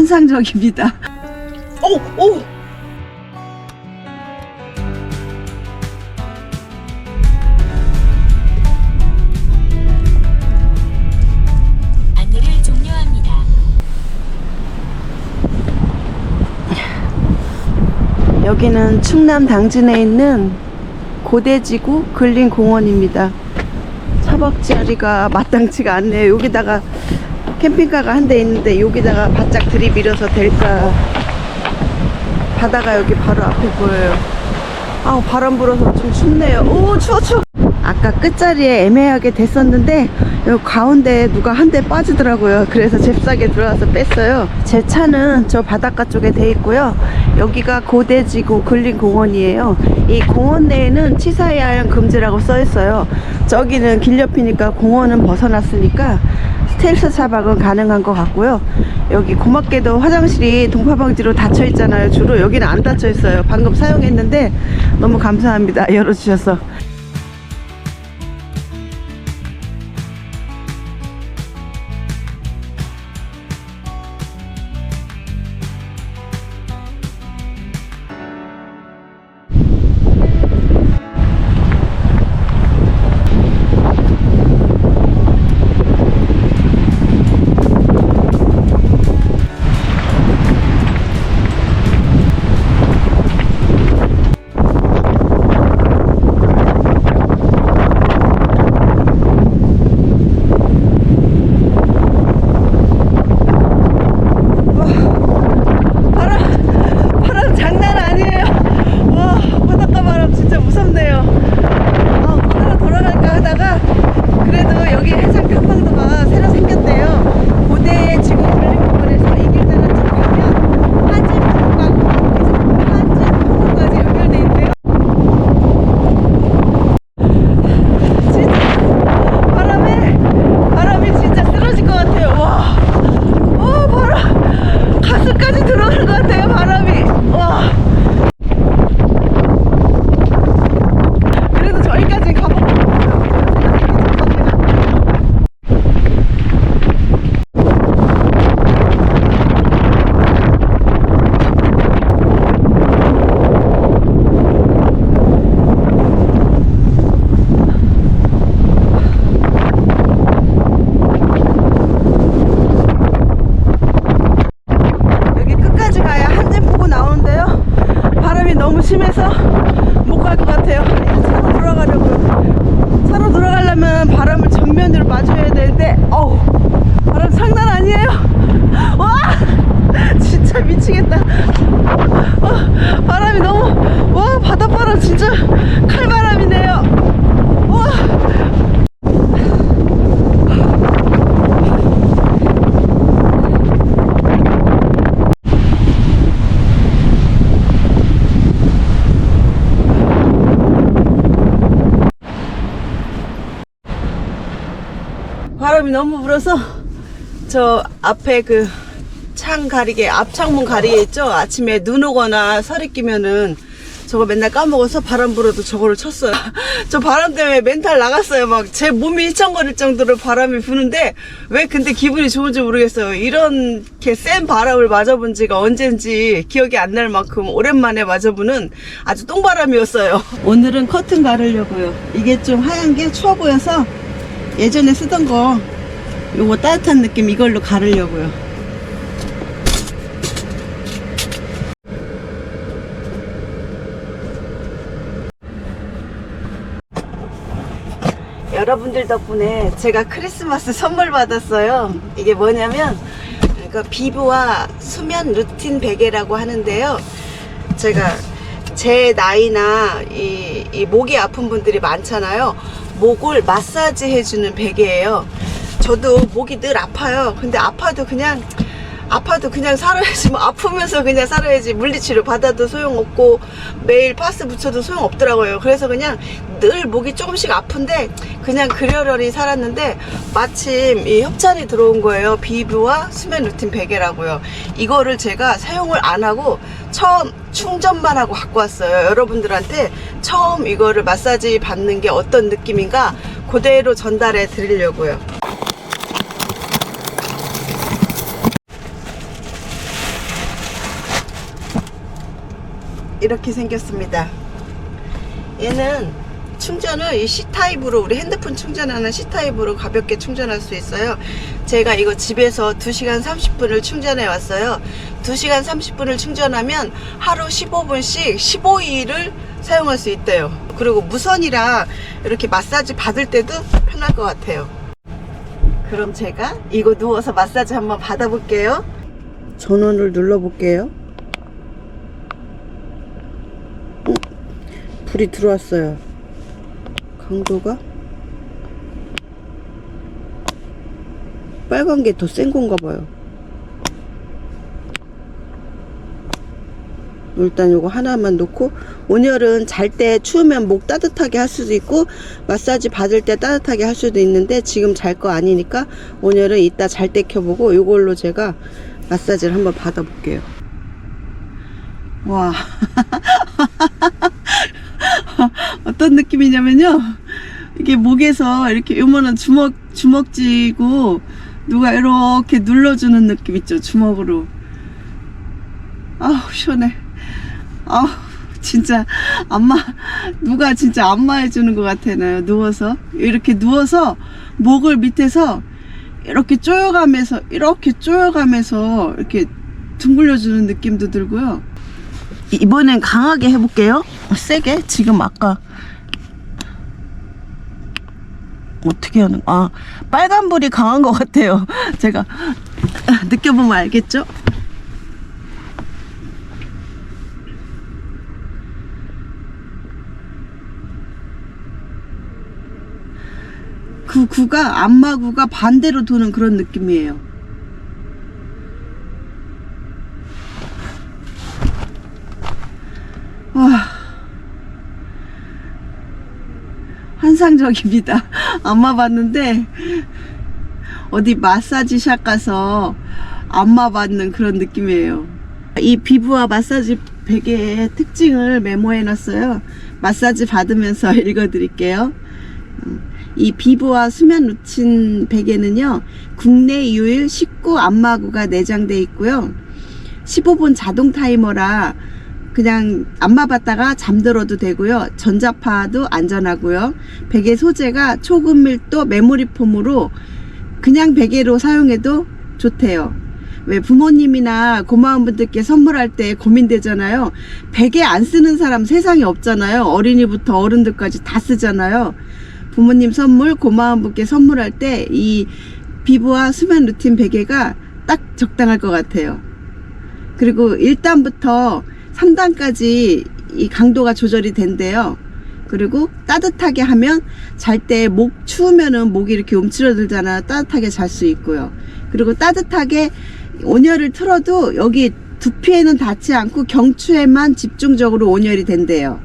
환상적입니다. 오! 안내를 종료합니다. 여기는 충남 당진에 있는 고대지구 근린공원입니다. 차박자리가 마땅치가 않네요. 여기다가 캠핑카가 한 대 있는데 여기다가 바짝 들이밀어서 될까. 바다가 여기 바로 앞에 보여요. 아우, 바람 불어서 좀 춥네요. 오, 추워. 아까 끝자리에 애매하게 됐었는데 여기 가운데 누가 한 대 빠지더라고요. 그래서 잽싸게 들어와서 뺐어요. 제 차는 저 바닷가 쪽에 돼 있고요. 여기가 고대지구 근린공원이에요. 이 공원 내에는 치사야영 금지라고 써 있어요. 저기는 길 옆이니까 공원은 벗어났으니까 스텔스 차박은 가능한 것 같고요. 여기 고맙게도 화장실이 동파방지로 닫혀 있잖아요. 주로 여기는 안 닫혀 있어요. 방금 사용했는데 너무 감사합니다. 열어주셔서. 심해서 못 갈 것 같아요. 차로 돌아가려고요. 차로 돌아가려면 바람을 정면으로 마주해야 되는데 어우, 바람 장난 아니에요. 와, 진짜 미치겠다. 바람이 너무, 와, 바닷바람 진짜 칼바람이네요. 와. 바람이 너무 불어서 저 앞에 그 창 가리개, 앞창문 가리개 있죠? 아침에 눈 오거나 설이 끼면은 저거 맨날 까먹어서 바람 불어도 저거를 쳤어요. 저 바람 때문에 멘탈 나갔어요. 막 제 몸이 휘청거릴 정도로 바람이 부는데 왜 근데 기분이 좋은지 모르겠어요. 이렇게 센 바람을 맞아본 지가 언젠지 기억이 안 날 만큼 오랜만에 맞아보는 아주 똥바람이었어요. 오늘은 커튼 가르려고요. 이게 좀 하얀 게 추워 보여서 예전에 쓰던 거 요거 따뜻한 느낌 이걸로 가르려고요. 여러분들 덕분에 제가 크리스마스 선물 받았어요. 이게 뭐냐면 그러니까 비브와 수면 루틴 베개라고 하는데요. 제가 제 나이나 이 목이 아픈 분들이 많잖아요. 목을 마사지 해주는 베개예요. 저도 목이 늘 아파요. 근데 아파도 그냥 살아야지. 뭐 아프면서 그냥 살아야지. 물리치료 받아도 소용없고 매일 파스 붙여도 소용없더라고요. 그래서 그냥 늘 목이 조금씩 아픈데 그냥 그려려니 살았는데 마침 이 협찬이 들어온 거예요. 비브와 수면 루틴 베개라고요. 이거를 제가 사용을 안 하고 처음 충전만 하고 갖고 왔어요. 여러분들한테 처음 이거를 마사지 받는 게 어떤 느낌인가 그대로 전달해 드리려고요. 이렇게 생겼습니다. 얘는 충전을 이 C타입으로, 우리 핸드폰 충전하는 C타입으로 가볍게 충전할 수 있어요. 제가 이거 집에서 2시간 30분을 충전해 왔어요. 2시간 30분을 충전하면 하루 15분씩 15일을 사용할 수 있대요. 그리고 무선이라 이렇게 마사지 받을 때도 편할 것 같아요. 그럼 제가 이거 누워서 마사지 한번 받아볼게요. 전원을 눌러볼게요. 불이 들어왔어요. 강도가 빨간 게 더 센 건가 봐요. 일단 요거 하나만 놓고, 온열은 잘 때 추우면 목 따뜻하게 할 수도 있고 마사지 받을 때 따뜻하게 할 수도 있는데, 지금 잘 거 아니니까 온열은 이따 잘 때 켜보고 요걸로 제가 마사지를 한번 받아볼게요. 와 어떤 느낌이냐면요, 이게 목에서 이렇게 요만한 주먹 쥐고 누가 이렇게 눌러주는 느낌 있죠, 주먹으로. 아우 시원해. 아우 진짜 누가 진짜 안마해주는 것 같아요. 누워서 이렇게 누워서 목을 밑에서 이렇게 조여가면서 이렇게 둥글려주는 느낌도 들고요. 이번엔 강하게 해볼게요. 세게. 지금 아까 어떻게 하는, 빨간불이 강한 것 같아요. 제가 느껴보면 알겠죠? 그 안마구가 반대로 도는 그런 느낌이에요. 와, 환상적입니다. 안마 받는데 어디 마사지샵 가서 안마 받는 그런 느낌이에요. 이 비부와 마사지 베개의 특징을 메모해 놨어요. 마사지 받으면서 읽어 드릴게요. 이 비부와 수면 루틴 베개는요, 국내 유일 19 안마구가 내장되어 있고요, 15분 자동 타이머라 그냥 안마 받다가 잠들어도 되고요, 전자파도 안전하고요, 베개 소재가 초고밀도 메모리 폼으로 그냥 베개로 사용해도 좋대요. 왜 부모님이나 고마운 분들께 선물할 때 고민되잖아요. 베개 안 쓰는 사람 세상에 없잖아요. 어린이부터 어른들까지 다 쓰잖아요. 부모님 선물, 고마운 분께 선물할 때 이 비부와 수면 루틴 베개가 딱 적당할 것 같아요. 그리고 1단부터 3단까지 이 강도가 조절이 된대요. 그리고 따뜻하게 하면 잘 때 목 추우면은 목이 이렇게 움츠러들잖아요. 따뜻하게 잘 수 있고요. 그리고 따뜻하게 온열을 틀어도 여기 두피에는 닿지 않고 경추에만 집중적으로 온열이 된대요.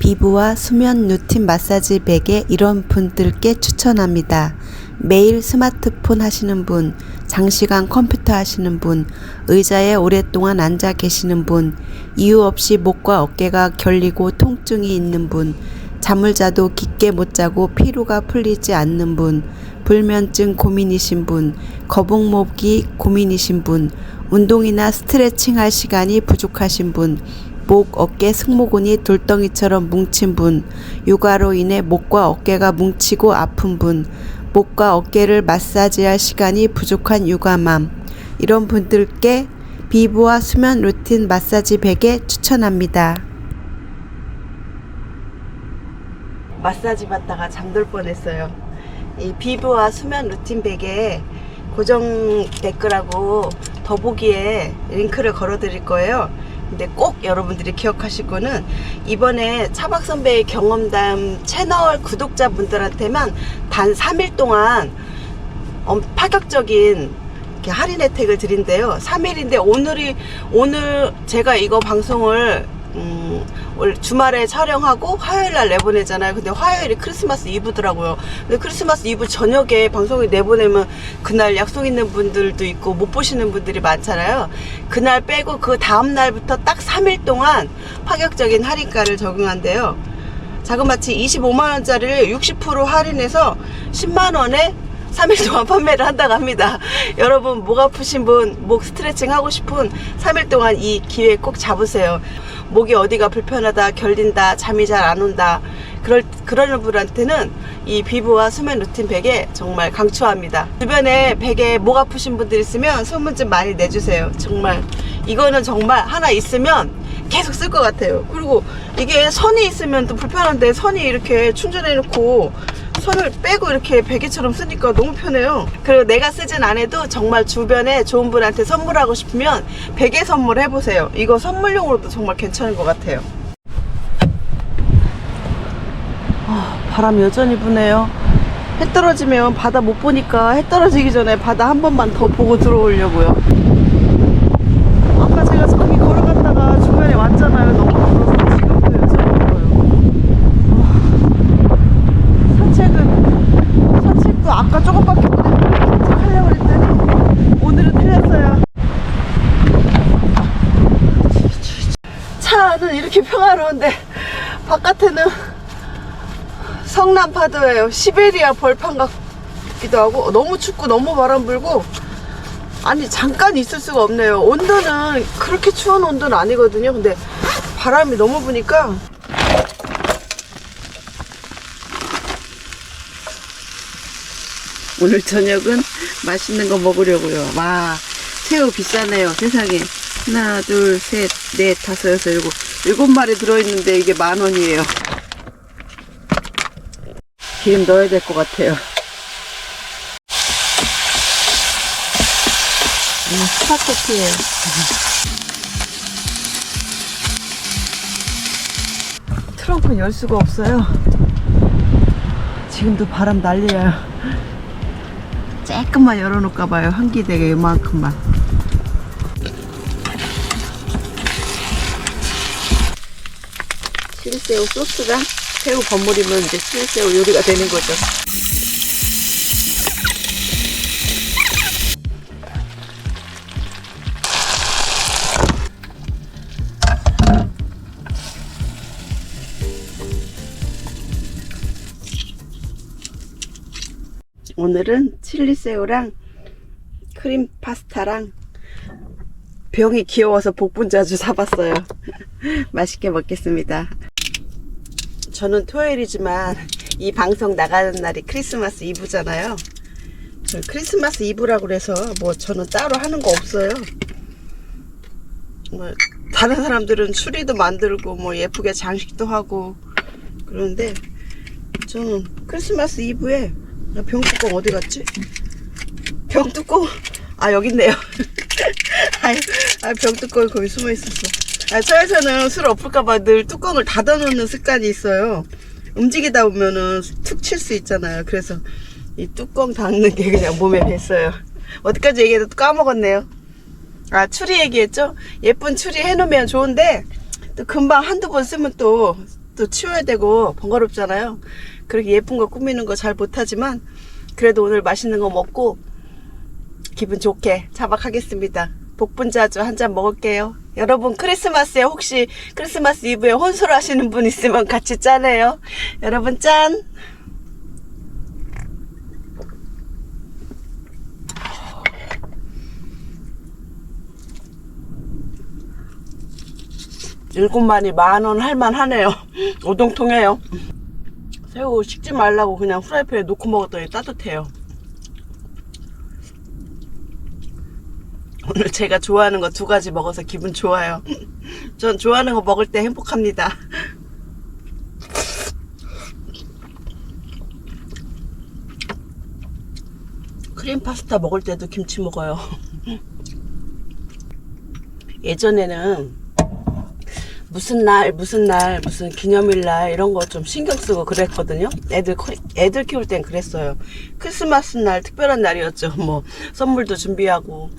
비부와 수면 루틴 마사지 베개, 이런 분들께 추천합니다. 매일 스마트폰 하시는 분, 장시간 컴퓨터 하시는 분, 의자에 오랫동안 앉아 계시는 분, 이유 없이 목과 어깨가 결리고 통증이 있는 분, 잠을 자도 깊게 못 자고 피로가 풀리지 않는 분, 불면증 고민이신 분, 거북목이 고민이신 분, 운동이나 스트레칭 할 시간이 부족하신 분, 목, 어깨, 승모근이 돌덩이처럼 뭉친 분, 육아로 인해 목과 어깨가 뭉치고 아픈 분, 목과 어깨를 마사지할 시간이 부족한 육아맘, 이런 분들께 비부와 수면 루틴 마사지 베개 추천합니다. 마사지 받다가 잠들 뻔했어요. 이 비부와 수면 루틴 베개 고정 댓글하고 더보기에 링크를 걸어 드릴 거예요. 근데 꼭 여러분들이 기억하실 거는, 이번에 차박선배의 경험담 채널 구독자분들한테만 단 3일 동안 파격적인 이렇게 할인 혜택을 드린대요. 3일인데 오늘 제가 이거 방송을 원래 주말에 촬영하고 화요일날 내보내잖아요. 근데 화요일이 크리스마스 이브더라고요. 근데 크리스마스 이브 저녁에 방송을 내보내면 그날 약속 있는 분들도 있고 못 보시는 분들이 많잖아요. 그날 빼고 그 다음날부터 딱 3일 동안 파격적인 할인가를 적용한대요. 자그마치 25만원짜리를 60% 할인해서 10만원에 3일 동안 판매를 한다고 합니다. 여러분, 목 아프신 분, 목 스트레칭 하고 싶은 3일 동안 이 기회 꼭 잡으세요. 목이 어디가 불편하다, 결린다, 잠이 잘 안 온다, 그런 분한테는 이 비브와 수면 루틴 베개 정말 강추합니다. 주변에 베개 목 아프신 분들 있으면 소문 좀 많이 내주세요. 정말 이거는 정말 하나 있으면 계속 쓸 것 같아요. 그리고 이게 선이 있으면 또 불편한데, 선이 이렇게 충전해 놓고 선을 빼고 이렇게 베개처럼 쓰니까 너무 편해요. 그리고 내가 쓰진 않아도 정말 주변에 좋은 분한테 선물하고 싶으면 베개 선물해보세요. 이거 선물용으로도 정말 괜찮은 것 같아요. 바람 여전히 부네요. 해 떨어지면 바다 못 보니까 해 떨어지기 전에 바다 한 번만 더 보고 들어오려고요. 아까 제가 저기 걸어갔다가 중간에 왔잖아요. 너무 멀어서 지금도 여전히 멀어요. 산책도 아까 조금밖에 못했는데 산책하려고 했더니 오늘은 틀렸어요. 차는 이렇게 평화로운데 바깥에는 성남 파도예요. 시베리아 벌판 같기도 하고 너무 춥고 너무 바람 불고, 아니 잠깐 있을 수가 없네요. 온도는 그렇게 추운 온도는 아니거든요. 근데 바람이 너무 부니까. 오늘 저녁은 맛있는 거 먹으려고요. 와, 새우 비싸네요. 세상에. 하나, 둘, 셋, 넷, 다섯, 여섯, 일곱 마리 들어있는데 이게 10,000원이에요. 기름 넣어야 될 것 같아요. 스파게티예요. 트렁크는 열 수가 없어요. 지금도 바람 난리예요. 조금만 열어놓을까 봐요. 환기되게 요만큼만. 치리새우 소스랑 새우 버무리면 이제 치리새우 요리가 되는 거죠. 오늘은 칠리새우랑 크림 파스타랑 병이 귀여워서 복분자주 사봤어요. 맛있게 먹겠습니다. 저는 토요일이지만 이 방송 나가는 날이 크리스마스 이브잖아요. 크리스마스 이브라고 그래서 뭐 저는 따로 하는 거 없어요. 뭐 다른 사람들은 추리도 만들고 뭐 예쁘게 장식도 하고 그러는데, 저는 크리스마스 이브에 병뚜껑 어디 갔지? 병뚜껑, 아 여기 있네요. 병뚜껑이 거기 숨어 있었어. 차에서는 술 엎을까봐 늘 뚜껑을 닫아놓는 습관이 있어요. 움직이다 보면은 툭 칠 수 있잖아요. 그래서 이 뚜껑 닫는 게 그냥 몸에 뱄어요. 어디까지 얘기해도 까먹었네요. 추리 얘기했죠? 예쁜 추리 해놓으면 좋은데 또 금방 한두 번 쓰면 또 치워야 되고 번거롭잖아요. 그렇게 예쁜 거 꾸미는 거 잘 못하지만 그래도 오늘 맛있는 거 먹고 기분 좋게 차박하겠습니다. 복분자주 한 잔 먹을게요. 여러분, 크리스마스에 혹시 크리스마스 이브에 혼술하시는 분 있으면 같이 짜네요. 여러분 짠! 일곱 마리 10,000원 할만하네요. 오동통해요. 새우 식지 말라고 그냥 후라이팬에 놓고 먹었더니 따뜻해요. 오늘 제가 좋아하는 거 2가지 먹어서 기분 좋아요. 전 좋아하는 거 먹을 때 행복합니다. 크림 파스타 먹을 때도 김치 먹어요. 예전에는 무슨 기념일날 이런 거 좀 신경 쓰고 그랬거든요. 애들 키울 땐 그랬어요. 크리스마스 날 특별한 날이었죠. 뭐 선물도 준비하고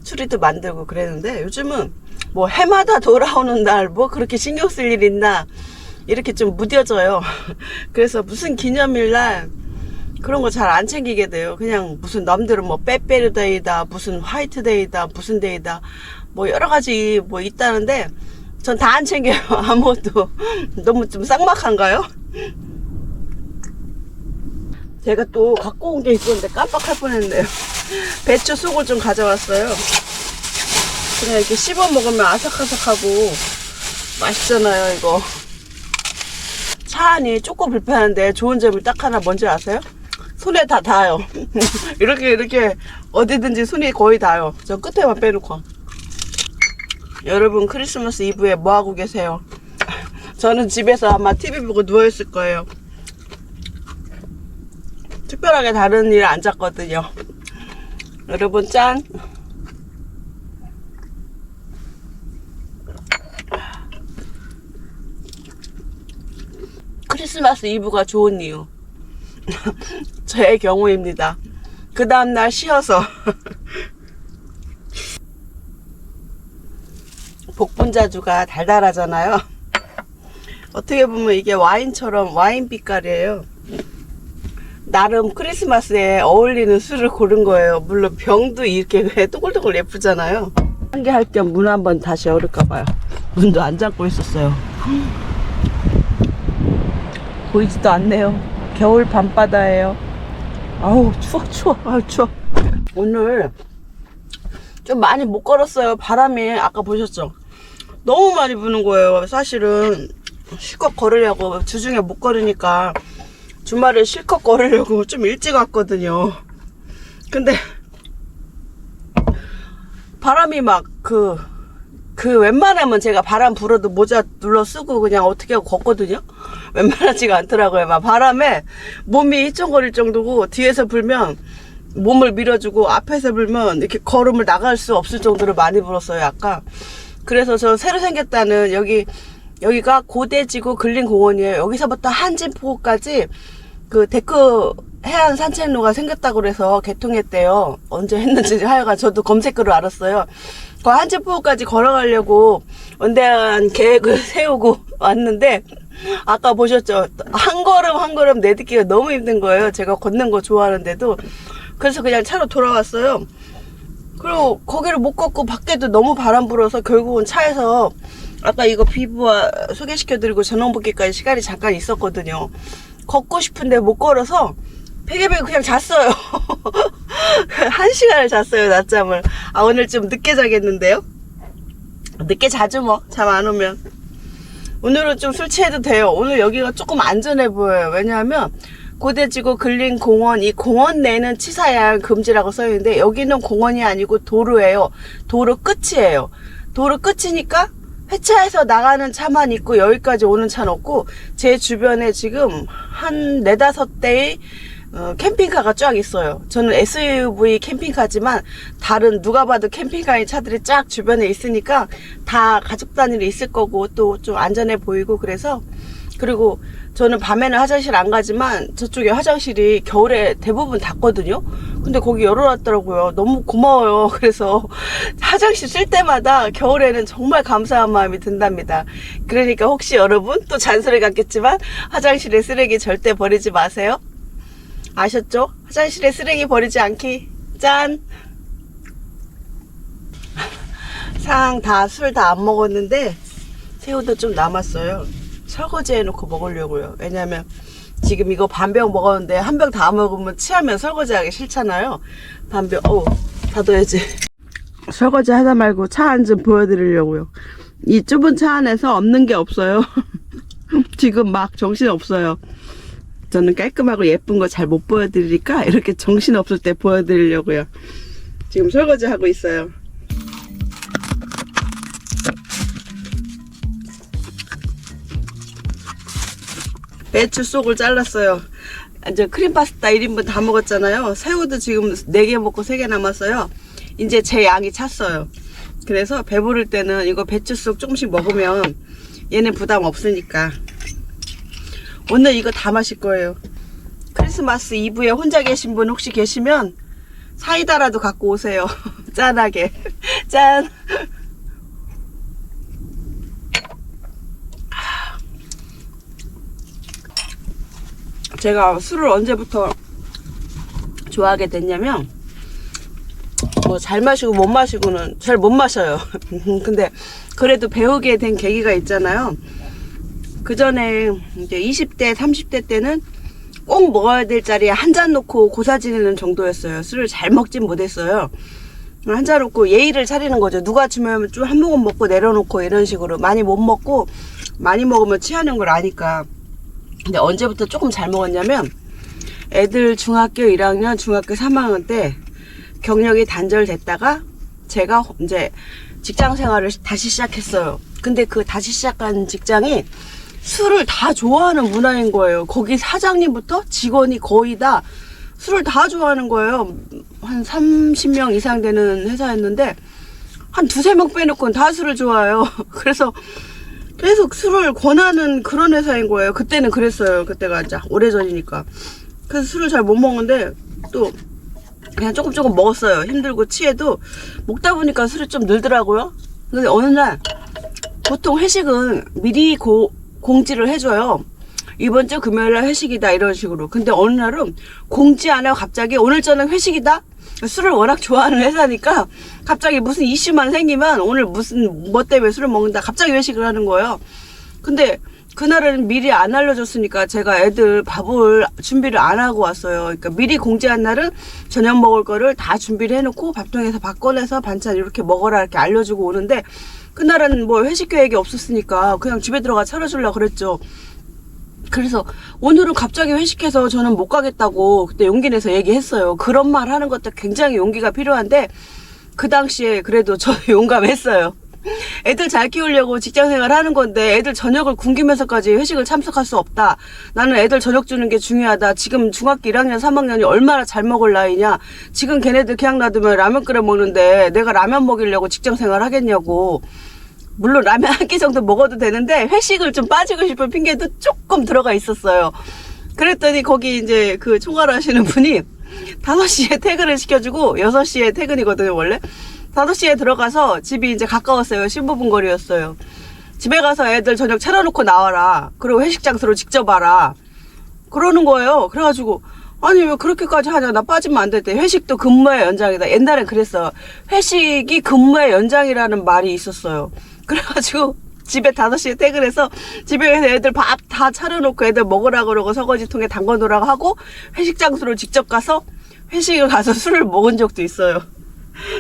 추리도 만들고 그랬는데, 요즘은 뭐 해마다 돌아오는 날 뭐 그렇게 신경 쓸 일 있나 이렇게 좀 무뎌져요. 그래서 무슨 기념일날 그런 거 잘 안 챙기게 돼요. 그냥 무슨 남들은 뭐 빼빼르데이다, 무슨 화이트데이다, 무슨 데이다, 뭐 여러 가지 뭐 있다는데 전 다 안 챙겨요. 아무것도. 너무 좀 쌍막한가요? 제가 또 갖고 온 게 있었는데 깜빡할 뻔했네요. 배추 쑥을 좀 가져왔어요. 그냥 이렇게 씹어 먹으면 아삭아삭하고 맛있잖아요 이거. 차 안이 좁고 불편한데 좋은 점이 딱 하나 뭔지 아세요? 손에 다 닿아요. 이렇게 어디든지 손이 거의 닿아요. 저 끝에만 빼놓고. 여러분 크리스마스 이브에 뭐하고 계세요? 저는 집에서 아마 TV 보고 누워있을 거예요. 특별하게 다른 일 안 잤거든요. 여러분 짠! 크리스마스 이브가 좋은 이유 저의 경우입니다. 그 다음날 쉬어서 복분자주가 달달하잖아요. 어떻게 보면 이게 와인처럼 와인 빛깔이에요. 나름 크리스마스에 어울리는 술을 고른 거예요. 물론 병도 이렇게 또글또글 예쁘잖아요. 한개 할 겸 문 한번 다시 열을까봐요. 문도 안 잠고 있었어요. 보이지도 않네요. 겨울 밤바다예요. 아우 추워. 아우 추워. 오늘 좀 많이 못 걸었어요. 바람이 아까 보셨죠? 너무 많이 부는 거예요. 사실은 실컷 걸으려고 주중에 못 걸으니까 주말에 실컷 걸으려고 좀 일찍 왔거든요. 근데 바람이 막 웬만하면 제가 바람 불어도 모자 눌러 쓰고 그냥 어떻게 하고 걷거든요. 웬만하지가 않더라고요. 막 바람에 몸이 휘청거릴 정도고, 뒤에서 불면 몸을 밀어주고 앞에서 불면 이렇게 걸음을 나갈 수 없을 정도로 많이 불었어요. 아까. 그래서 저 새로 생겼다는 여기가 고대지구 근린공원이에요. 여기서부터 한진포까지 그 데크 해안 산책로가 생겼다고 그래서 개통했대요. 언제 했는지 하여간 저도 검색으로 알았어요. 그 한진포까지 걸어가려고 원대한 계획을 세우고 왔는데, 아까 보셨죠? 한 걸음 내딛기가 너무 힘든 거예요. 제가 걷는 거 좋아하는데도. 그래서 그냥 차로 돌아왔어요. 그리고 거기를 못 걷고 밖에도 너무 바람 불어서 결국은 차에서 아까 이거 비부와 소개시켜드리고 전원복귀까지 시간이 잠깐 있었거든요. 걷고 싶은데 못 걸어서 베개베개 그냥 잤어요. 1시간을 잤어요, 낮잠을. 아, 오늘 좀 늦게 자겠는데요? 늦게 자죠 뭐, 잠 안 오면. 오늘은 좀 술 취해도 돼요. 오늘 여기가 조금 안전해 보여요. 왜냐하면 고대지구 근린공원, 이 공원 내는 치사야한 금지라고 써있는데, 여기는 공원이 아니고 도로예요. 도로 끝이에요. 도로 끝이니까 회차해서 나가는 차만 있고 여기까지 오는 차는 없고, 제 주변에 지금 한 4-5대의 캠핑카가 쫙 있어요. 저는 SUV 캠핑카지만 다른 누가 봐도 캠핑카의 차들이 쫙 주변에 있으니까 다 가족 단위로 있을 거고, 또 좀 안전해 보이고. 그래서, 그리고 저는 밤에는 화장실 안 가지만 저쪽에 화장실이 겨울에 대부분 닫거든요. 근데 거기 열어놨더라고요. 너무 고마워요. 그래서 화장실 쓸 때마다 겨울에는 정말 감사한 마음이 든답니다. 그러니까 혹시 여러분 또 잔소리 같겠지만 화장실에 쓰레기 절대 버리지 마세요. 아셨죠? 화장실에 쓰레기 버리지 않기. 짠! 상 다 술 다 안 먹었는데 새우도 좀 남았어요. 설거지 해놓고 먹으려고요. 왜냐면 지금 이거 반병 먹었는데 한 병 다 먹으면 취하면 설거지하기 싫잖아요. 반병 닫아야지. 설거지 하다 말고 차 안 좀 보여드리려고요. 이 좁은 차 안에서 없는 게 없어요. 지금 막 정신 없어요. 저는 깔끔하고 예쁜 거 잘 못 보여드리니까 이렇게 정신 없을 때 보여드리려고요. 지금 설거지 하고 있어요. 배추 속을 잘랐어요. 이제 크림파스타 1인분 다 먹었잖아요. 새우도 지금 4개 먹고 3개 남았어요. 이제 제 양이 찼어요. 그래서 배부를 때는 이거 배추 속 조금씩 먹으면 얘는 부담 없으니까. 오늘 이거 다 마실 거예요. 크리스마스 이브에 혼자 계신 분 혹시 계시면 사이다라도 갖고 오세요. 짠하게. 짠. 제가 술을 언제부터 좋아하게 됐냐면, 뭐 잘 마시고 못 마시고는 잘 못 마셔요. 근데 그래도 배우게 된 계기가 있잖아요. 그 전에 이제 20대 30대 때는 꼭 먹어야 될 자리에 한 잔 놓고 고사 지내는 정도였어요. 술을 잘 먹진 못했어요. 앉아놓고 예의를 차리는 거죠. 누가 주면 좀 한 모금 먹고 내려놓고 이런 식으로. 많이 못 먹고 많이 먹으면 취하는 걸 아니까. 근데 언제부터 조금 잘 먹었냐면 애들 중학교 1학년, 중학교 3학년 때 경력이 단절됐다가 제가 이제 직장 생활을 다시 시작했어요. 근데 그 다시 시작한 직장이 술을 다 좋아하는 문화인 거예요. 거기 사장님부터 직원이 거의 다 술을 다 좋아하는 거예요. 한 30명 이상 되는 회사였는데 한 두세 명 빼놓고는 다 술을 좋아해요. 그래서 계속 술을 권하는 그런 회사인 거예요. 그때는 그랬어요. 그때가 진짜 오래전이니까. 그래서 술을 잘 못 먹는데 또 그냥 조금 먹었어요. 힘들고 취해도 먹다 보니까 술이 좀 늘더라고요. 근데 어느 날 보통 회식은 미리 공지를 해줘요. 이번 주 금요일날 회식이다 이런 식으로. 근데 어느 날은 공지 안 하고 갑자기 오늘 저녁 회식이다. 술을 워낙 좋아하는 회사니까 갑자기 무슨 이슈만 생기면 오늘 무슨 뭐 때문에 술을 먹는다 갑자기 회식을 하는 거예요. 근데 그날은 미리 안 알려줬으니까 제가 애들 밥을 준비를 안 하고 왔어요. 그러니까 미리 공지한 날은 저녁 먹을 거를 다 준비를 해놓고 밥통에서 밥 꺼내서 반찬 이렇게 먹어라 이렇게 알려주고 오는데 그날은 뭐 회식 계획이 없었으니까 그냥 집에 들어가 차려주려고 그랬죠. 그래서 오늘은 갑자기 회식해서 저는 못 가겠다고 그때 용기 내서 얘기했어요. 그런 말 하는 것도 굉장히 용기가 필요한데 그 당시에 그래도 저 용감했어요. 애들 잘 키우려고 직장생활 하는 건데 애들 저녁을 굶기면서까지 회식을 참석할 수 없다. 나는 애들 저녁 주는 게 중요하다. 지금 중학교 1학년 3학년이 얼마나 잘 먹을 나이냐. 지금 걔네들 그냥 놔두면 라면 끓여 먹는데 내가 라면 먹이려고 직장생활 하겠냐고. 물론 라면 한 끼 정도 먹어도 되는데 회식을 좀 빠지고 싶은 핑계도 조금 들어가 있었어요. 그랬더니 거기 이제 그 총괄 하시는 분이 5시에 퇴근을 시켜주고 6시에 퇴근이거든요 원래. 5시에 들어가서 집이 이제 가까웠어요. 15분 거리였어요. 집에 가서 애들 저녁 차려놓고 나와라. 그리고 회식 장소로 직접 와라. 그러는 거예요. 그래가지고 아니 왜 그렇게까지 하냐. 나 빠지면 안 될 때. 회식도 근무의 연장이다. 옛날엔 그랬어요. 회식이 근무의 연장이라는 말이 있었어요. 그래가지고 집에 5시에 퇴근해서 집에 가서 애들 밥 다 차려놓고 애들 먹으라 그러고 설거지통에 담궈놓으라고 하고 회식 장소로 직접 가서 회식을 가서 술을 먹은 적도 있어요.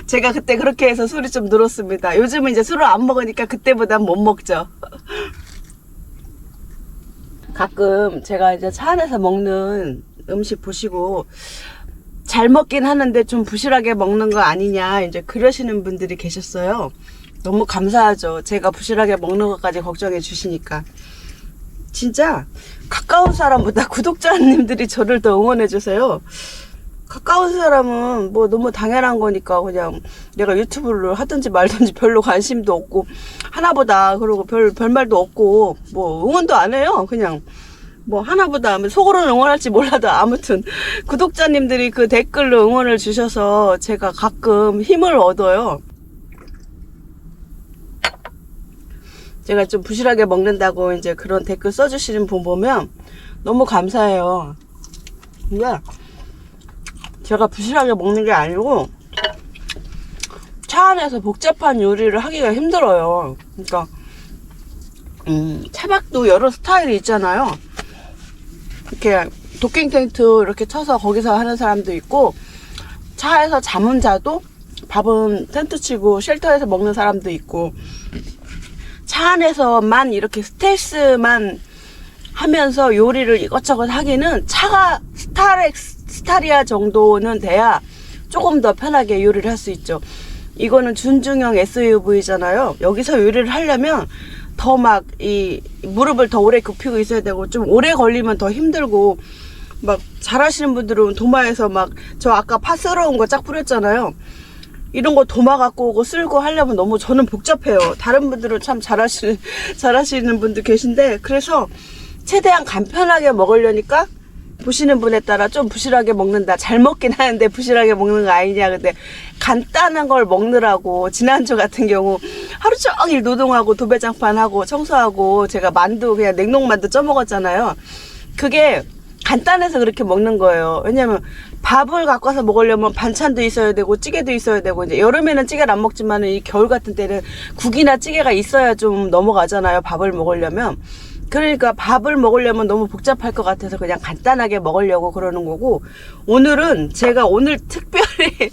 제가 그때 그렇게 해서 술이 좀 늘었습니다. 요즘은 이제 술을 안 먹으니까 그때보단 못 먹죠. 가끔 제가 이제 차 안에서 먹는 음식 보시고 잘 먹긴 하는데 좀 부실하게 먹는 거 아니냐 이제 그러시는 분들이 계셨어요. 너무 감사하죠. 제가 부실하게 먹는 것까지 걱정해 주시니까. 진짜 가까운 사람보다 구독자님들이 저를 더 응원해 주세요. 가까운 사람은 뭐 너무 당연한 거니까 그냥 내가 유튜브를 하든지 말든지 별로 관심도 없고 하나보다 그러고 별 말도 없고 뭐 응원도 안 해요. 그냥 뭐 하나보다 하면 속으로는 응원할지 몰라도 아무튼 구독자님들이 그 댓글로 응원을 주셔서 제가 가끔 힘을 얻어요. 제가 좀 부실하게 먹는다고 이제 그런 댓글 써주시는 분 보면 너무 감사해요. 근데 제가 부실하게 먹는 게 아니고 차 안에서 복잡한 요리를 하기가 힘들어요. 그러니까 차박도 여러 스타일이 있잖아요. 이렇게 도킹 텐트 이렇게 쳐서 거기서 하는 사람도 있고 차에서 잠은 자도 밥은 텐트 치고 쉘터에서 먹는 사람도 있고 차 안에서만 이렇게 스텔스만 하면서 요리를 이것저것 하기는 차가 스타리아 정도는 돼야 조금 더 편하게 요리를 할 수 있죠. 이거는 준중형 SUV잖아요. 여기서 요리를 하려면 더 막 이 무릎을 더 오래 굽히고 있어야 되고 좀 오래 걸리면 더 힘들고 막 잘하시는 분들은 도마에서 막 저 아까 파 썰어온 거 쫙 뿌렸잖아요. 이런 거 도마 갖고 오고 쓸고 하려면 너무 저는 복잡해요. 다른 분들은 참 잘하시는 분들 계신데 그래서 최대한 간편하게 먹으려니까 보시는 분에 따라 좀 부실하게 먹는다. 잘 먹긴 하는데 부실하게 먹는 거 아니냐. 근데 간단한 걸 먹느라고 지난주 같은 경우 하루 종일 노동하고 도배장판하고 청소하고 제가 만두 그냥 냉동만두 쪄먹었잖아요. 그게 간단해서 그렇게 먹는 거예요. 왜냐면 밥을 갖고 와서 먹으려면 반찬도 있어야 되고 찌개도 있어야 되고 이제 여름에는 찌개를 안 먹지만 이 겨울 같은 때는 국이나 찌개가 있어야 좀 넘어가잖아요. 밥을 먹으려면. 그러니까 밥을 먹으려면 너무 복잡할 것 같아서 그냥 간단하게 먹으려고 그러는 거고, 오늘은 제가 오늘 특별히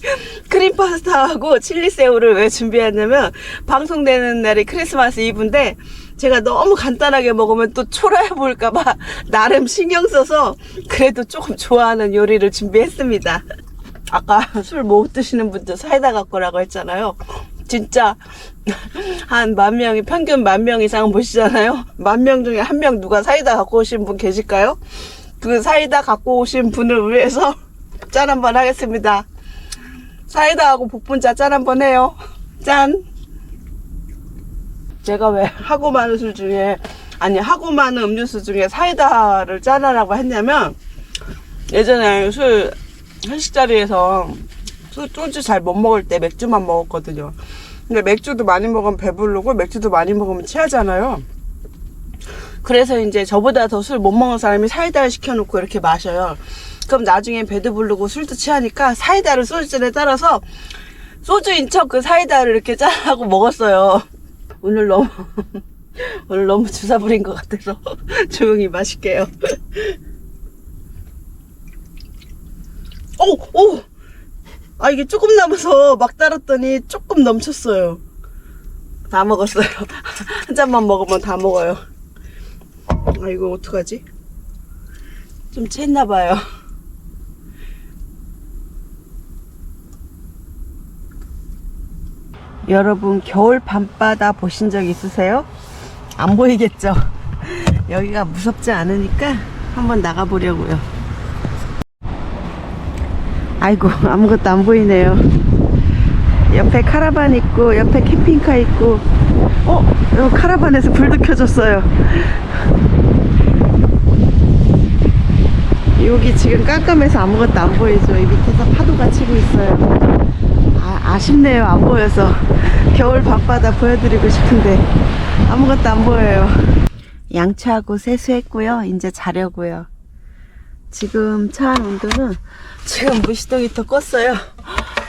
크림 파스타하고 칠리 새우를 왜 준비했냐면, 방송되는 날이 크리스마스 이브인데 제가 너무 간단하게 먹으면 또 초라해 보일까봐 나름 신경 써서 그래도 조금 좋아하는 요리를 준비했습니다. 아까 술 못 드시는 분들 사이다 갖고 라고 했잖아요. 진짜 한 10,000명이, 평균 10,000명 이상 보시잖아요. 10,000명 중에 1명 누가 사이다 갖고 오신 분 계실까요? 그 사이다 갖고 오신 분을 위해서 짠 한번 하겠습니다. 사이다하고 복분자 짠 한번 해요. 짠. 제가 왜 하고 많은 술 중에, 아니 하고 많은 음료수 중에 사이다를 짠하라고 했냐면, 예전에 술 회식 자리에서 소주 잘 못 먹을 때 맥주만 먹었거든요. 근데 맥주도 많이 먹으면 배부르고 맥주도 많이 먹으면 취하잖아요. 그래서 이제 저보다 더 술 못 먹는 사람이 사이다를 시켜놓고 이렇게 마셔요. 그럼 나중에 배도 부르고 술도 취하니까 사이다를 소주잔에 따라서 소주인 척 그 사이다를 이렇게 짠하고 먹었어요. 오늘 너무 주사 부린 것 같아서 조용히 마실게요. 오! 아, 이게 조금 남아서 막 따랐더니 조금 넘쳤어요. 다 먹었어요. 한 잔만 먹으면 다 먹어요. 아, 이거 어떡하지? 좀 취했나봐요. 여러분, 겨울 밤바다 보신 적 있으세요? 안 보이겠죠? 여기가 무섭지 않으니까 한번 나가보려고요. 아이고, 아무것도 안 보이네요. 옆에 카라반 있고 옆에 캠핑카 있고, 여기 카라반에서 불도 켜졌어요. 여기 지금 깜깜해서 아무것도 안 보이죠. 이 밑에서 파도가 치고 있어요. 아쉽네요. 안 보여서. 겨울 밤바다 보여드리고 싶은데 아무것도 안 보여요. 양치하고 세수했고요. 이제 자려고요. 지금 차 안 온도는, 지금 무시동 히터 껐어요.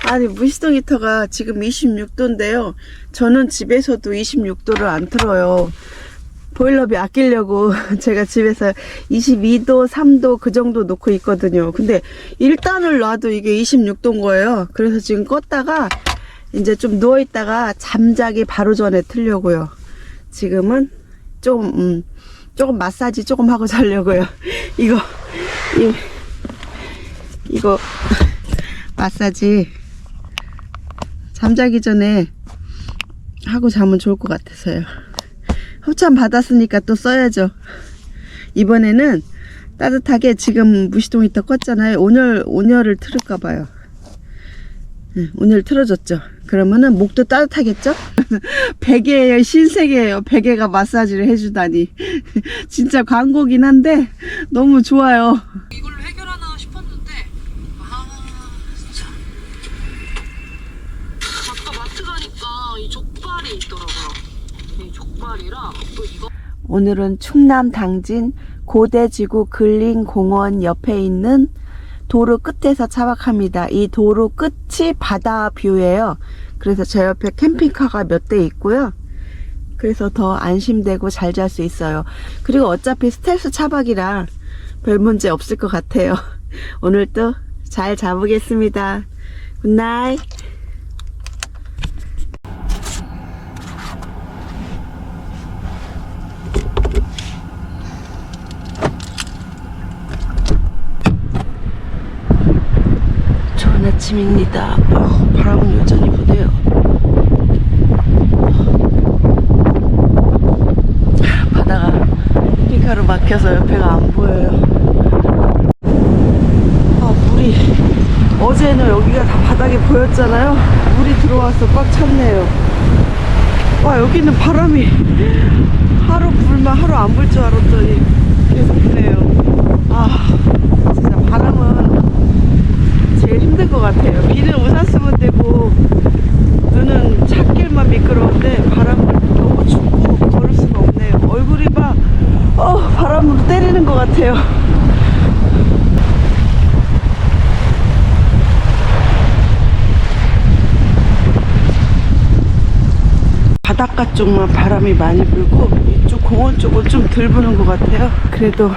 아니, 무시동 히터가 지금 26도인데요. 저는 집에서도 26도를 안 틀어요. 보일러비 아끼려고 제가 집에서 22도, 3도 그 정도 놓고 있거든요. 근데 일단을 놔도 이게 26도인 거예요. 그래서 지금 껐다가 이제 좀 누워있다가 잠자기 바로 전에 틀려고요. 지금은 조금 마사지 조금 하고 자려고요. 이거 마사지 잠자기 전에 하고 자면 좋을 것 같아서요. 협찬 받았으니까 또 써야죠. 이번에는 따뜻하게, 지금 무시동 히터 껐잖아요. 온열을 틀을까봐요. 온열 틀어줬죠. 그러면은 목도 따뜻하겠죠? 베개예요. 신세계예요. 베개가 마사지를 해주다니. 진짜 광고긴 한데 너무 좋아요. 이걸로 해결하나 싶었는데, 진짜. 아까 마트 가니까 이 족발이 있더라고요. 이 족발이랑 또 이거. 오늘은 충남 당진 고대지구 근린공원 옆에 있는 도로 끝에서 차박합니다. 이 도로 끝이 바다 뷰예요. 그래서 제 옆에 캠핑카가 몇 대 있고요. 그래서 더 안심되고 잘 잘 수 있어요. 그리고 어차피 스텔스 차박이라 별 문제 없을 것 같아요. 오늘도 잘 자보겠습니다. 굿나잇. 좋은 아침입니다. 바람은 여전히 부네요. 바다가 캠핑카로 막혀서 옆에가 안 보여요. 물이, 어제는 여기가 다 바닥에 보였잖아요. 물이 들어와서 꽉 찼네요. 여기는 바람이 하루 불면 하루 안 불 줄 알았더니 계속 부네요. 진짜 바람은 제일 힘든 것 같아요. 비는 우산 쓰면 되고 눈은 찻길만 미끄러운데 바람은 너무 춥고 걸을 수가 없네요. 얼굴이 막 바람으로 때리는 것 같아요. 바닥 바닷가 쪽만 바람이 많이 불고 이쪽 공원 쪽은 좀 덜 부는 것 같아요. 그래도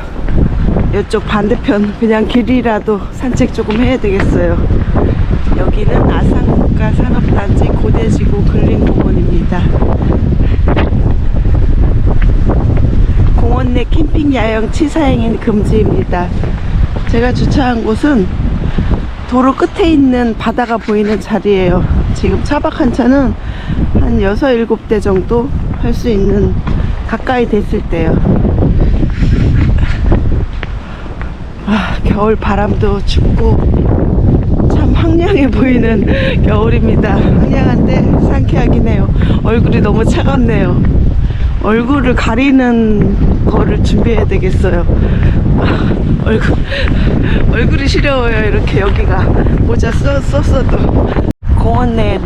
이쪽 반대편 그냥 길이라도 산책 조금 해야 되겠어요. 여기는 아산국가 산업단지 고대지구 근린공원입니다. 공원 내 캠핑 야영 치사행위는 금지입니다. 제가 주차한 곳은 도로 끝에 있는 바다가 보이는 자리예요. 지금 차박한 차는 한 6, 7대 정도 할 수 있는, 가까이 됐을 때요. 겨울 바람도 춥고 참 황량해 보이는 겨울입니다. 황량한데 상쾌하긴 해요. 얼굴이 너무 차갑네요. 얼굴을 가리는 거를 준비해야 되겠어요. 얼굴이 시려워요. 이렇게 여기가 모자 썼어도. 공원 내에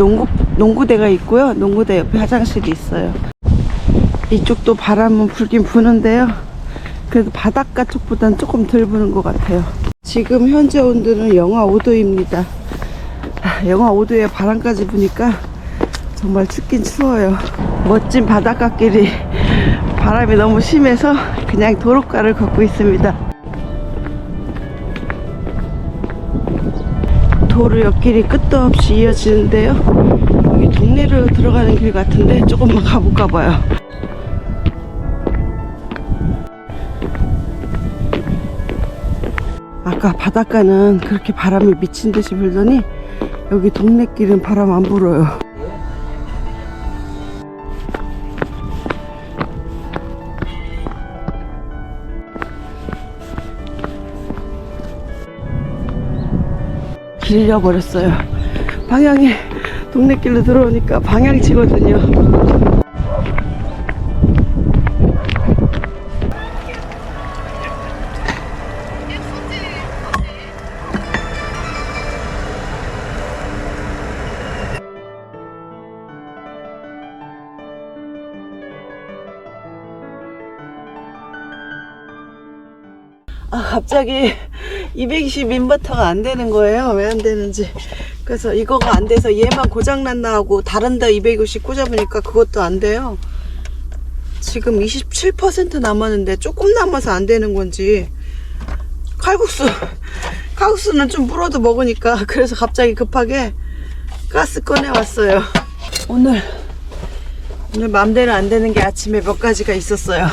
농구대가 있고요. 농구대 옆에 화장실이 있어요. 이쪽도 바람은 불긴 부는데요. 그래도 바닷가 쪽보단 조금 덜 부는 것 같아요. 지금 현재 온도는 영하 5도입니다. 영하 5도에 바람까지 부니까 정말 춥긴 추워요. 멋진 바닷가길이 바람이 너무 심해서 그냥 도로가를 걷고 있습니다. 도로 옆길이 끝도 없이 이어지는데요. 여기 동네로 들어가는 길 같은데 조금만 가볼까 봐요. 아까 바닷가는 그렇게 바람이 미친 듯이 불더니 여기 동네 길은 바람 안 불어요. 길 잃어버렸어요. 방향이 동네 길로 들어오니까 방향치거든요. 갑자기 220 인버터가 안 되는 거예요. 왜 안 되는지. 그래서 이거가 안 돼서 얘만 고장났나 하고 다른 데 250 꽂아보니까 그것도 안 돼요. 지금 27% 남았는데 조금 남아서 안 되는 건지. 칼국수는 좀 불어도 먹으니까 그래서 갑자기 급하게 가스 꺼내 왔어요. 오늘 맘대로 안 되는 게 아침에 몇 가지가 있었어요.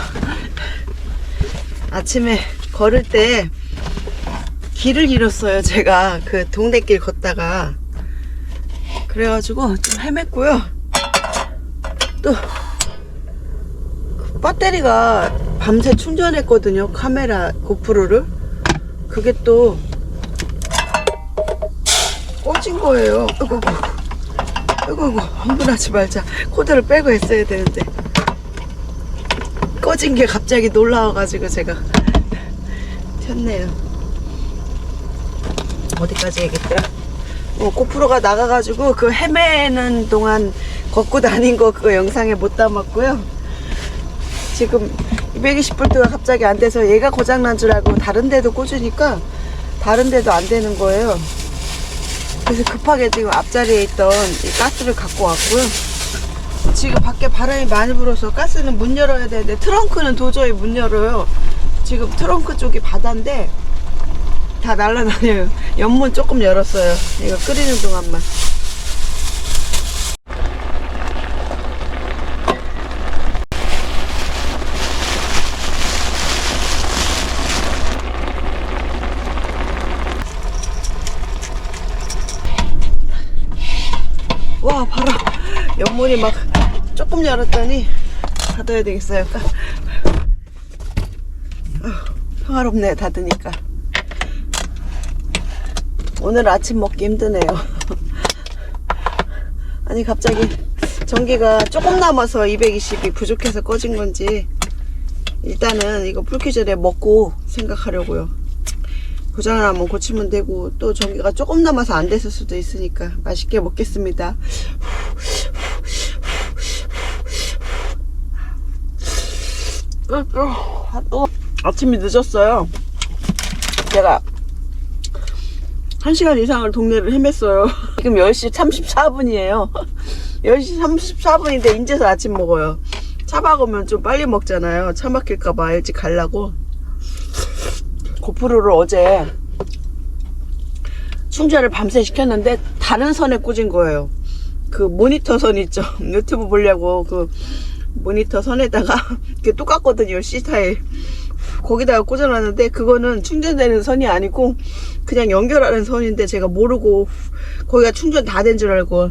아침에 걸을 때 길을 잃었어요. 제가 그 동네길 걷다가 그래가지고 좀 헤맸고요. 또 그 배터리가 밤새 충전했거든요. 카메라 고프로를. 그게 또 꺼진 거예요. 아이고 흥분하지 말자. 코드를 빼고 했어야 되는데 꺼진 게 갑자기 놀라워가지고 제가 켰네요. 어디까지 얘기했더라? 고프로가 나가가지고 그 헤매는 동안 걷고 다닌 거 그거 영상에 못 담았고요. 지금 220V가 갑자기 안 돼서 얘가 고장난 줄 알고 다른 데도 꽂으니까 다른 데도 안 되는 거예요. 그래서 급하게 지금 앞자리에 있던 이 가스를 갖고 왔고요. 지금 밖에 바람이 많이 불어서 가스는 문 열어야 되는데 트렁크는 도저히 문 열어요. 지금 트렁크 쪽이 바다인데 다 날아다녀요. 옆문 조금 열었어요. 이거 끓이는 동안만. 와 바람. 옆문이 막 조금 열었더니 닫아야 되겠어요. 평화롭네 닫으니까. 오늘 아침 먹기 힘드네요. 아니 갑자기 전기가 조금 남아서 220이 부족해서 꺼진 건지 일단은 이거 불기 전에 먹고 생각하려고요. 고장을 한번 고치면 되고 또 전기가 조금 남아서 안 됐을 수도 있으니까 맛있게 먹겠습니다. 아침이 늦었어요. 제가 1시간 이상을 동네를 헤맸어요. 지금 10시 34분이에요. 10시 34분인데 인제서 아침 먹어요. 차 박으면 좀 빨리 먹잖아요. 차 막힐까봐 일찍 가려고. 고프로를 어제 충전을 밤새 시켰는데 다른 선에 꽂은 거예요. 그 모니터 선 있죠. 유튜브 보려고 그 모니터 선에다가 그게 똑같거든요. C타일. 거기다가 꽂아놨는데 그거는 충전되는 선이 아니고 그냥 연결하는 선인데 제가 모르고 거기가 충전 다 된 줄 알고,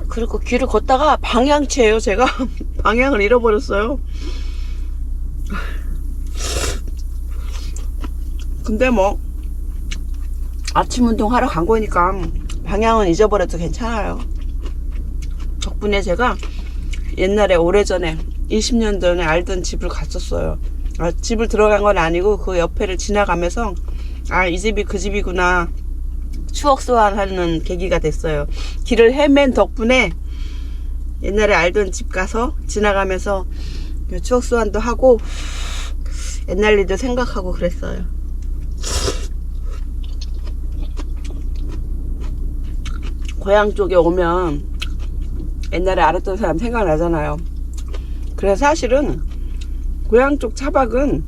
그리고 길을 걷다가 방향치예요. 제가 방향을 잃어버렸어요. 근데 뭐 아침 운동하러 간 거니까 방향은 잊어버려도 괜찮아요. 덕분에 제가 옛날에 오래전에 20년 전에 알던 집을 갔었어요. 집을 들어간 건 아니고 그 옆에를 지나가면서 이 집이 그 집이구나 추억 소환하는 계기가 됐어요. 길을 헤맨 덕분에 옛날에 알던 집 가서 지나가면서 추억 소환도 하고 옛날 일도 생각하고 그랬어요. 고향 쪽에 오면 옛날에 알았던 사람 생각나잖아요. 그래서 사실은 고향 쪽 차박은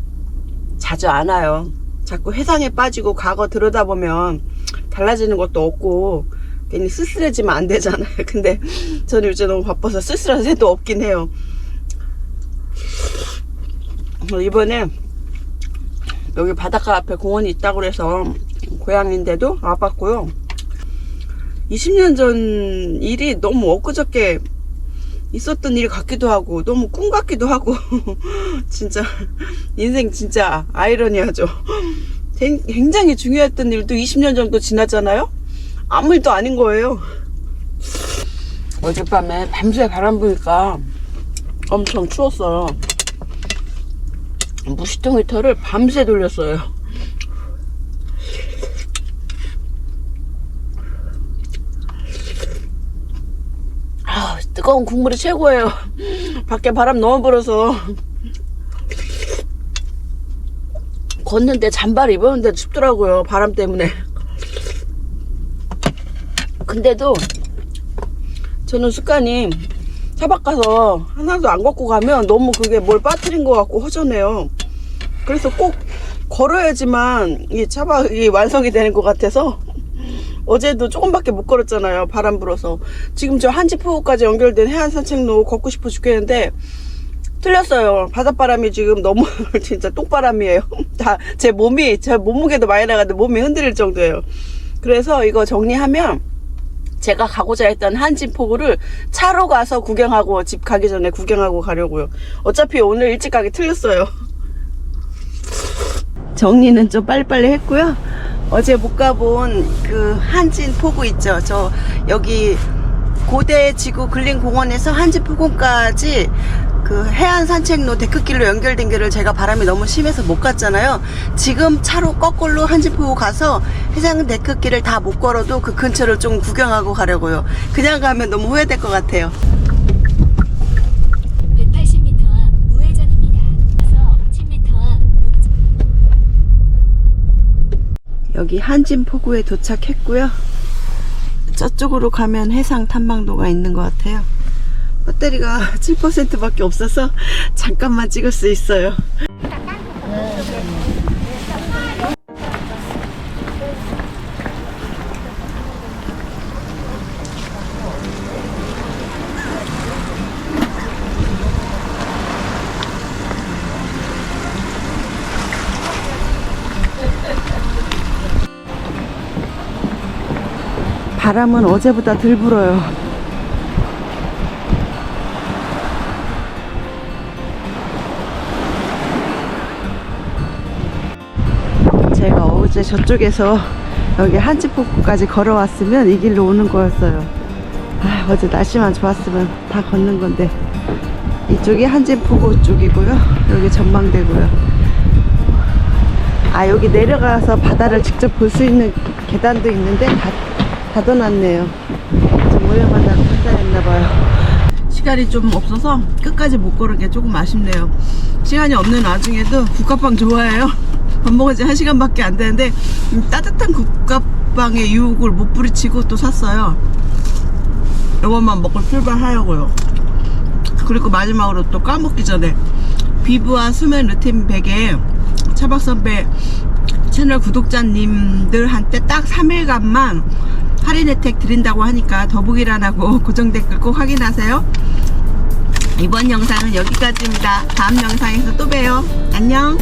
자주 안 와요. 자꾸 회상에 빠지고 과거 들여다보면 달라지는 것도 없고 괜히 쓸쓸해지면 안 되잖아요. 근데 저는 요새 너무 바빠서 쓸쓸한 새도 없긴 해요. 이번에 여기 바닷가 앞에 공원이 있다고 그래서 고향인데도 와봤고요. 20년 전 일이 너무 엊그저께 있었던 일 같기도 하고 너무 꿈 같기도 하고 진짜 인생 진짜 아이러니하죠. 굉장히 중요했던 일도 20년 정도 지났잖아요. 아무 일도 아닌 거예요. 어젯밤에 밤새 바람 부니까 엄청 추웠어요. 무시통 히터를 밤새 돌렸어요. 뜨거운 국물이 최고예요. 밖에 바람 너무 불어서 걷는데 잠바를 입었는데 춥더라고요. 바람 때문에. 근데도 저는 습관이 차박 가서 하나도 안 걷고 가면 너무 그게 뭘 빠뜨린 것 같고 허전해요. 그래서 꼭 걸어야지만 이 차박이 완성이 되는 것 같아서 어제도 조금밖에 못 걸었잖아요. 바람 불어서. 지금 저 한지포구까지 연결된 해안산책로 걷고 싶어 죽겠는데 틀렸어요. 바닷바람이 지금 너무 진짜 똥바람이에요. 다 제 몸무게도 많이 나가는데 몸이 흔들릴 정도예요. 그래서 이거 정리하면 제가 가고자 했던 한지포구를 차로 가서 구경하고 집 가기 전에 구경하고 가려고요. 어차피 오늘 일찍 가기 틀렸어요. 정리는 좀 빨리빨리 했고요. 어제 못 가본 그 한진포구 있죠. 저 여기 고대지구 근린공원에서 한진포구까지 그 해안산책로 데크길로 연결된 길을 제가 바람이 너무 심해서 못 갔잖아요. 지금 차로 거꾸로 한진포구 가서 해상 데크길을 다 못 걸어도 그 근처를 좀 구경하고 가려고요. 그냥 가면 너무 후회될 것 같아요. 180m 앞 우회전입니다. 그래서 10m 앞 여기 한진포구에 도착했고요. 저쪽으로 가면 해상 탐방로가 있는 것 같아요. 배터리가 7% 밖에 없어서 잠깐만 찍을 수 있어요. 바람은 어제보다 덜 불어요. 제가 어제 저쪽에서 여기 한지포구까지 걸어왔으면 이 길로 오는 거였어요. 어제 날씨만 좋았으면 다 걷는 건데. 이쪽이 한지포구 쪽이고요. 여기 전망대고요. 여기 내려가서 바다를 직접 볼 수 있는 계단도 있는데 닫아놨네요. 좀 위험하다고 판단했나봐요. 시간이 좀 없어서 끝까지 못 걸은 게 조금 아쉽네요. 시간이 없는 와중에도 국밥빵 좋아해요. 밥 먹은 지 1시간밖에 안 되는데 따뜻한 국밥 먹방의 유혹을 못 부리치고 또 샀어요. 이것만 먹고 출발하려고요. 그리고 마지막으로 또 까먹기 전에 비브와 수면 루틴 베개 차박선배 채널 구독자님들한테 딱 3일간만 할인 혜택 드린다고 하니까 더보기란하고 고정 댓글 꼭 확인하세요. 이번 영상은 여기까지입니다. 다음 영상에서 또 봬요. 안녕.